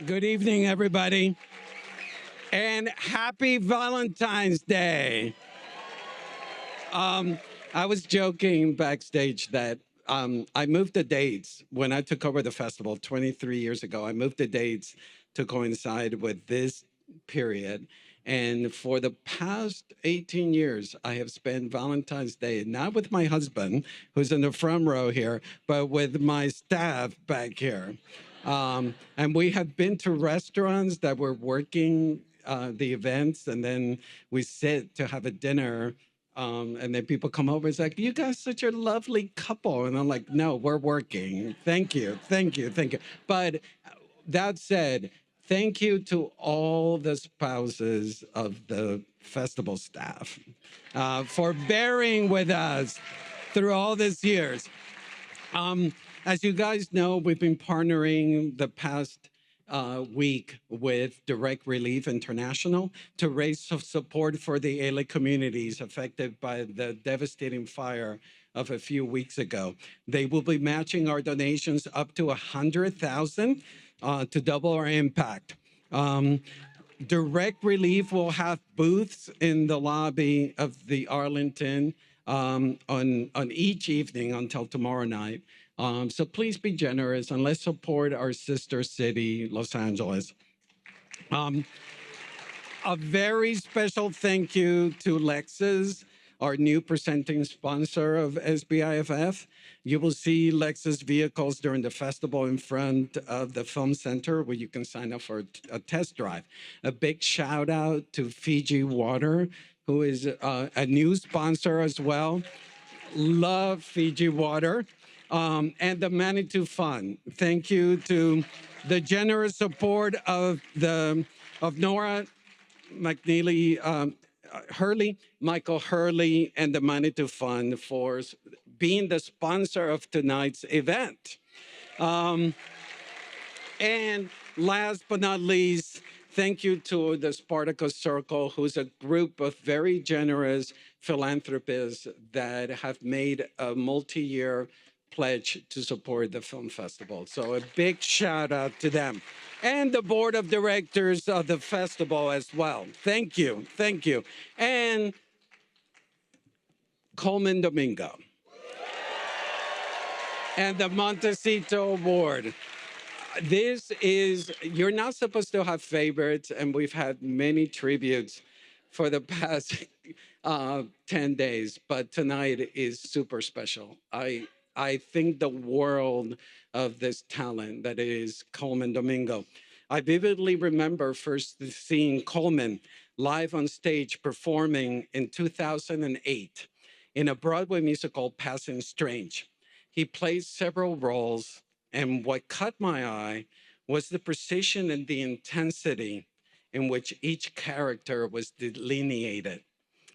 Good evening, everybody, and happy Valentine's Day. I was joking backstage that I moved the dates when I took over the festival 23 years ago. I moved the dates to coincide with this period. And for the past 18 years, I have spent Valentine's Day not with my husband, who's in the front row here, but with my staff back here. And we have been to restaurants that were working the events, and then we sit to have a dinner. And then people come over. It's like, you guys such a lovely couple. And I'm like, no, we're working. Thank you. Thank you. Thank you. But that said, thank you to all the spouses of the festival staff for bearing with us through all these years. As you guys know, we've been partnering the past week with Direct Relief International to raise support for the LA communities affected by the devastating fire of a few weeks ago. They will be matching our donations up to 100,000 to double our impact. Direct Relief will have booths in the lobby of the Arlington on each evening until tomorrow night. So please be generous and let's support our sister city, Los Angeles. A very special thank you to Lexus, our new presenting sponsor of SBIFF. You will see Lexus vehicles during the festival in front of the film center where you can sign up for a test drive. A big shout out to Fiji Water, who is a new sponsor as well. Love Fiji Water. And the Manitou Fund. Thank you to the generous support of Nora McNeely, Hurley, Michael Hurley, and the Manitou Fund for being the sponsor of tonight's event. And last but not least, thank you to the Spartacus Circle, who's a group of very generous philanthropists that have made a multi-year pledge to support the film festival. So a big shout out to them and the board of directors of the festival as well. Thank you. Thank you. And Colman Domingo and the Montecito Award. You're not supposed to have favorites, and we've had many tributes for the past 10 days, but tonight is super special. I think the world of this talent that is Colman Domingo. I vividly remember first seeing Colman live on stage performing in 2008 in a Broadway musical, Passing Strange. He played several roles, and what caught my eye was the precision and the intensity in which each character was delineated,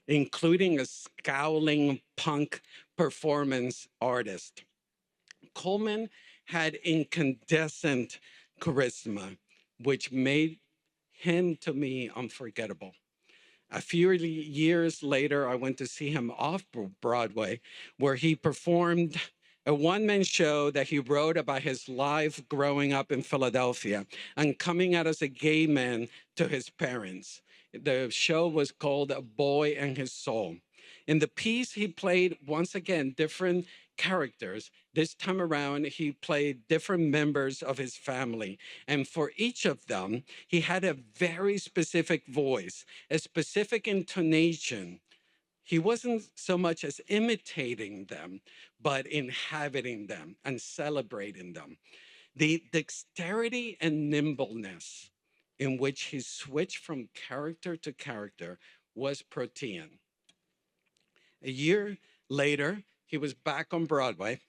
including a scowling punk performance artist. Colman had incandescent charisma, which made him, to me, unforgettable. A few years later, I went to see him off Broadway, where he performed a one-man show that he wrote about his life growing up in Philadelphia and coming out as a gay man to his parents. The show was called A Boy and His Soul. In the piece, he played, once again, different characters. This time around, he played different members of his family. And for each of them, he had a very specific voice, a specific intonation. He wasn't so much as imitating them, but inhabiting them and celebrating them. The dexterity and nimbleness in which he switched from character to character was protean. A year later, he was back on Broadway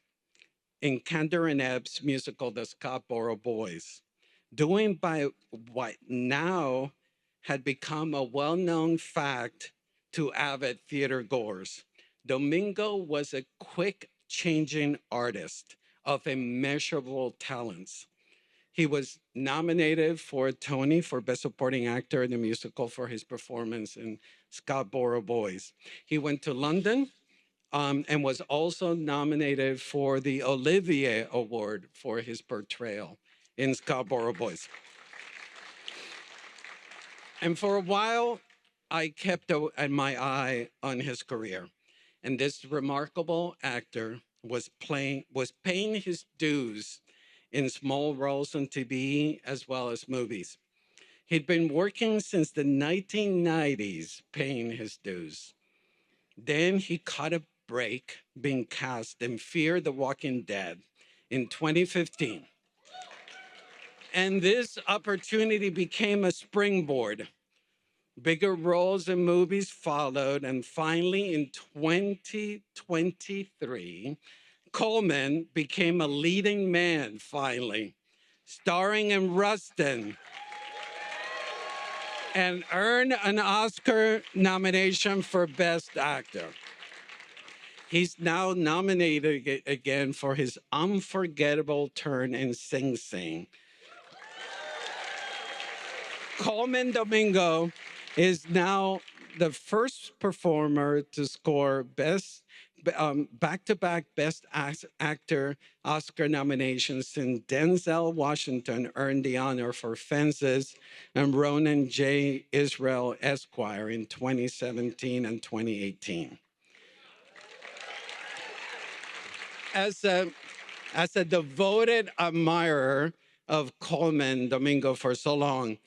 in Kander and Ebb's musical, The Scottsboro Boys, doing by what now had become a well-known fact to avid theater goers. Domingo was a quick changing artist of immeasurable talents. He was nominated for a Tony for Best Supporting Actor in the musical for his performance in Scottsboro Boys. He went to London and was also nominated for the Olivier Award for his portrayal in Scottsboro Boys. And for a while, I kept my eye on his career. And this remarkable actor was paying his dues in small roles on TV as well as movies. He'd been working since the 1990s, paying his dues. Then he caught a break being cast in Fear the Walking Dead in 2015. And this opportunity became a springboard. Bigger roles in movies followed, and finally in 2023, Colman became a leading man, finally, starring in Rustin, and earned an Oscar nomination for Best Actor. He's now nominated again for his unforgettable turn in Sing Sing. Colman Domingo is now the first performer to score back-to-back Best Actor Oscar nominations since Denzel Washington earned the honor for Fences and Ronan J. Israel Esquire in 2017 and 2018. As a, as a devoted admirer of Colman Domingo for so long,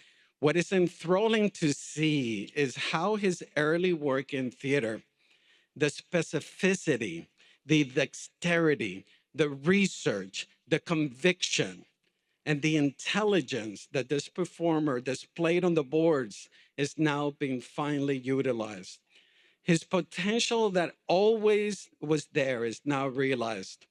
what is enthralling to see is how his early work in theater, the specificity, the dexterity, the research, the conviction, and the intelligence that this performer displayed on the boards is now being finally utilized. His potential that always was there is now realized.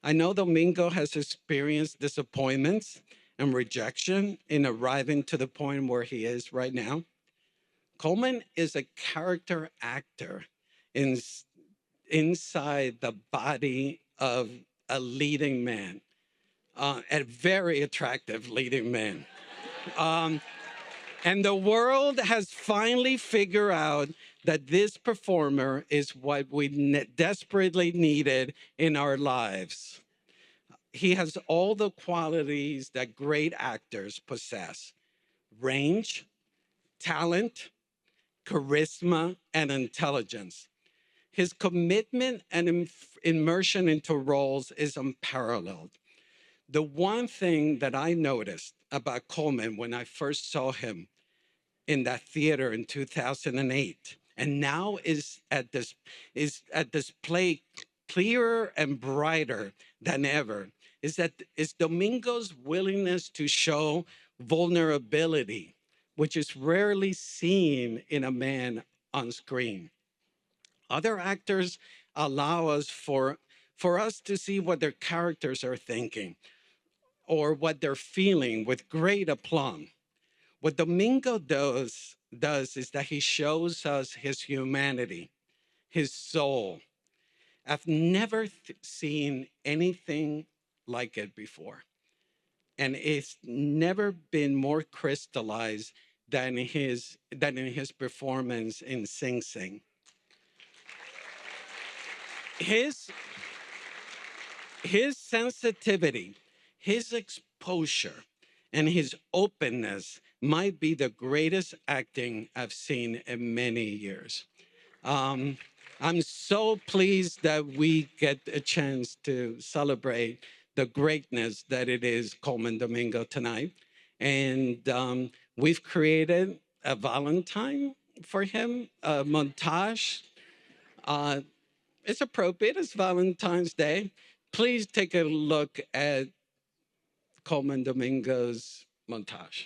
I know Domingo has experienced disappointments and rejection in arriving to the point where he is right now. Colman is a character actor in, inside the body of a leading man, a very attractive leading man. Um, and the world has finally figured out that this performer is what we desperately needed in our lives. He has all the qualities that great actors possess: range, talent, charisma, and intelligence. His commitment and immersion into roles is unparalleled. The one thing that I noticed about Colman when I first saw him in that theater in 2008, and now is at display clearer and brighter than ever, is Domingo's willingness to show vulnerability, which is rarely seen in a man on screen. Other actors allow us for us to see what their characters are thinking or what they're feeling with great aplomb. What Domingo does is that he shows us his humanity, his soul. I've never seen anything like it before. And it's never been more crystallized than in his performance in Sing Sing. His his sensitivity, his exposure, and his openness might be the greatest acting I've seen in many years. Um, I'm so pleased that we get a chance to celebrate the greatness that it is Colman Domingo tonight. And we've created a Valentine for him, a montage. Uh, it's appropriate, it's Valentine's Day. Please take a look at Colman Domingo's montage.